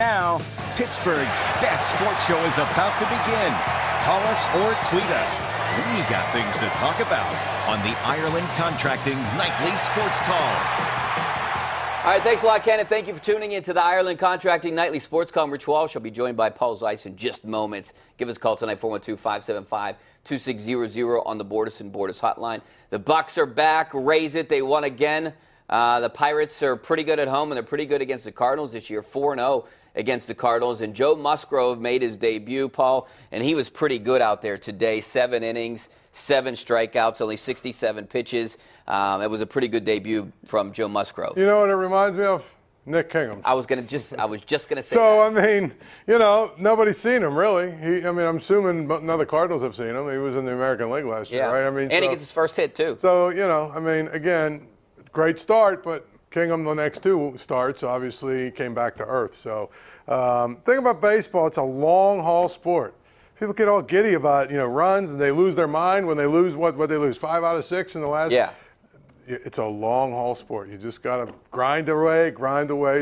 Now, Pittsburgh's best sports show is about to begin. Call us or tweet us. We got things to talk about on the Ireland Contracting Nightly Sports Call. All right, thanks a lot, Ken, and thank you for tuning in to the Ireland Contracting Nightly Sports Call. I'm Rich Walsh. I'll be joined by Paul Zeise in just moments. Give us a call tonight, 412-575-2600 on the Borders and Borders hotline. The Bucks are back. Raise it. They won again. The Pirates are pretty good at home, and they're pretty good against the Cardinals this year, 4-0 against the Cardinals. And Joe Musgrove made his debut, Paul, and he was pretty good out there today. 7 innings, 7 strikeouts, only 67 pitches. It was a pretty good debut from Joe Musgrove. You know what it reminds me of? Nick Kingham. I was just gonna say. So that. I mean, you know, nobody's seen him really. I'm assuming none of the Cardinals have seen him. He was in the American League last year, right? And he gets his first hit too. So again, great start, but Kingham the next 2 starts obviously came back to earth. So thing about baseball, it's a long haul sport. People get all giddy about runs, and they lose their mind when they lose what they lose 5 out of 6 in the last. Yeah. It's a long haul sport. You just got to grind away.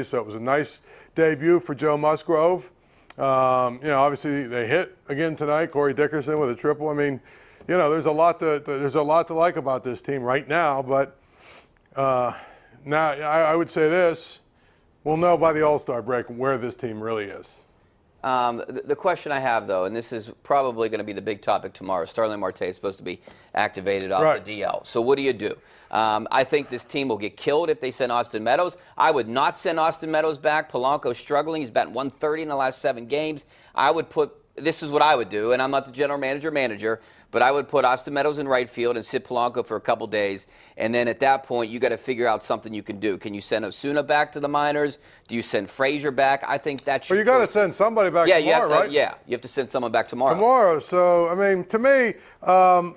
So it was a nice debut for Joe Musgrove. Obviously they hit again tonight. Corey Dickerson with a triple. I mean, there's a lot to like about this team right now. But now I would say this: we'll know by the All-Star break where this team really is. The question I have, though, and this is probably going to be the big topic tomorrow, Starling Marte is supposed to be activated off the DL. So what do you do? I think this team will get killed if they send Austin Meadows. I would not send Austin Meadows back. Polanco's struggling. He's batting 130 in the last 7 games. This is what I would do, and I'm not the general manager, but I would put Austin Meadows in right field and sit Polanco for a couple days, and then at that point, you got to figure out something you can do. Can you send Osuna back to the minors? Do you send Frazier back? I think that should. Well, you got to send somebody back tomorrow, right? Yeah, you have to send someone back tomorrow. Tomorrow. So, to me,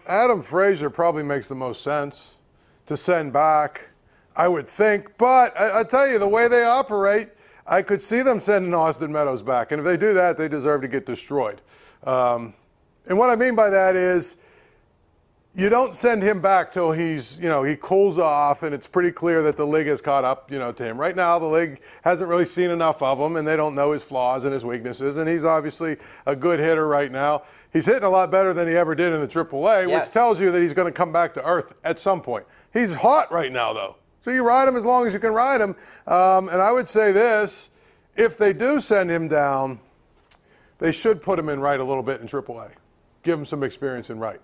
Adam Frazier probably makes the most sense to send back, I would think. But I tell you, the way they operate, I could see them sending Austin Meadows back. And if they do that, they deserve to get destroyed. And what I mean by that is you don't send him back till he's, he cools off and it's pretty clear that the league has caught up, to him. Right now, the league hasn't really seen enough of him, and they don't know his flaws and his weaknesses. And he's obviously a good hitter right now. He's hitting a lot better than he ever did in the AAA, which tells you that he's going to come back to earth at some point. He's hot right now, though. So you ride him as long as you can ride him. And I would say this: if they do send him down, they should put him in right a little bit in AAA. Give him some experience in right.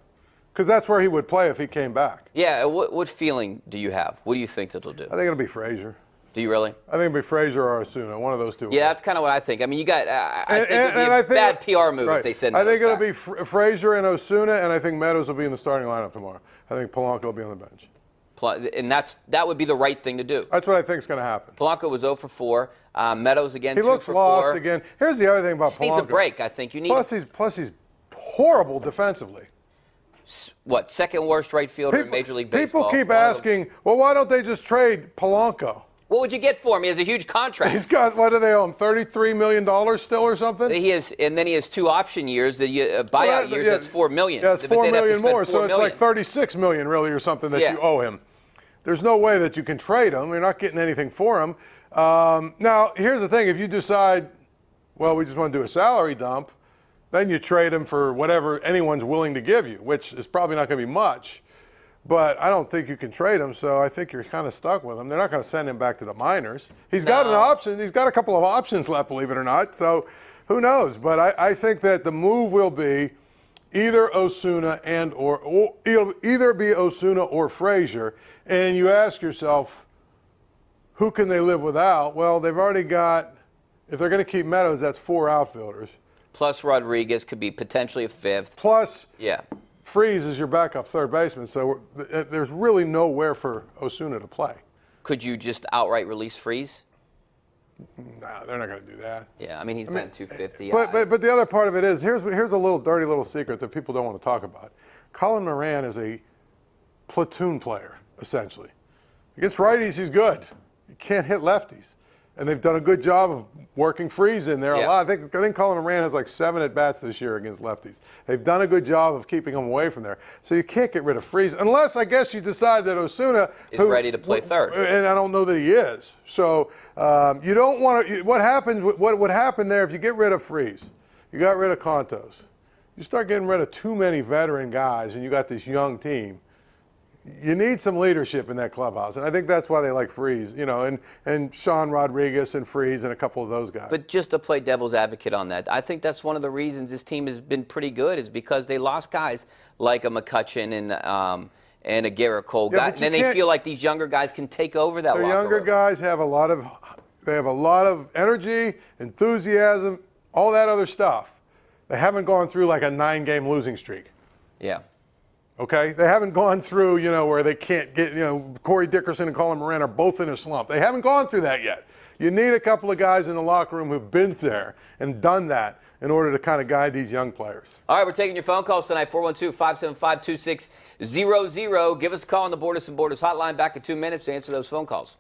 Because that's where he would play if he came back. Yeah, what feeling do you have? What do you think that they'll do? I think it'll be Frazier. Do you really? I think it'll be Frazier or Osuna, one of those two. Yeah, that's kind of what I think. You got I think it'll be a bad PR move if they send Meadows I think it'll back. be Frazier and Osuna, and I think Meadows will be in the starting lineup tomorrow. I think Polanco will be on the bench. And that would be the right thing to do. That's what I think is going to happen. Polanco was 0 for 4. Meadows again. He looks lost again. Here's the other thing about Polanco. Needs a break. I think you need. Plus he's horrible defensively. What, second worst right fielder in Major League Baseball? People keep asking, well, why don't they just trade Polanco? What would you get for him? He has a huge contract. He's got, what do they owe him, $33 million still or something? And then he has 2 option years, buyout years. That's $4 million. Yeah, it's $4 million more, so it's like $36 million really or something that you owe him. There's no way that you can trade him. You're not getting anything for him. Now, here's the thing. If you decide, well, we just want to do a salary dump, then you trade him for whatever anyone's willing to give you, which is probably not going to be much. But I don't think you can trade him, so I think you're kind of stuck with him. They're not going to send him back to the minors. He's got an option. He's got a couple of options left, believe it or not. So who knows? But I think that the move will be either Osuna or either be Osuna or Frazier. And you ask yourself, who can they live without? Well, they've already got, if they're going to keep Meadows, that's 4 outfielders. Plus Rodriguez could be potentially a 5th. Plus, Freese is your backup third baseman, so there's really nowhere for Osuna to play. Could you just outright release Freese? No, they're not going to do that. Yeah, he's been 250. But the other part of it is, here's a little dirty little secret that people don't want to talk about. Colin Moran is a platoon player, essentially. Against righties, he's good. He can't hit lefties. and they've done a good job of working Freese in there a lot. I think Colin Moran has like 7 at-bats this year against lefties. They've done a good job of keeping them away from there. So you can't get rid of Freese unless, I guess, you decide that Osuna is ready to play third. And I don't know that he is. So you don't want to. What would happen there if you get rid of Freese? You got rid of Contos. You start getting rid of too many veteran guys, and you got this young team. You need some leadership in that clubhouse, and I think that's why they like Freese, and Sean Rodriguez and Freese and a couple of those guys. But just to play devil's advocate on that, I think that's one of the reasons this team has been pretty good is because they lost guys like a McCutchen and a Garrett Cole, and then they feel like these younger guys can take over that. The younger guys have a lot of energy, enthusiasm, all that other stuff. They haven't gone through like a 9-game losing streak. Yeah. Okay, they haven't gone through, where they can't get, Corey Dickerson and Colin Moran are both in a slump. They haven't gone through that yet. You need a couple of guys in the locker room who've been there and done that in order to kind of guide these young players. All right, we're taking your phone calls tonight, 412-575-2600. Give us a call on the Borders and Borders hotline back in 2 minutes to answer those phone calls.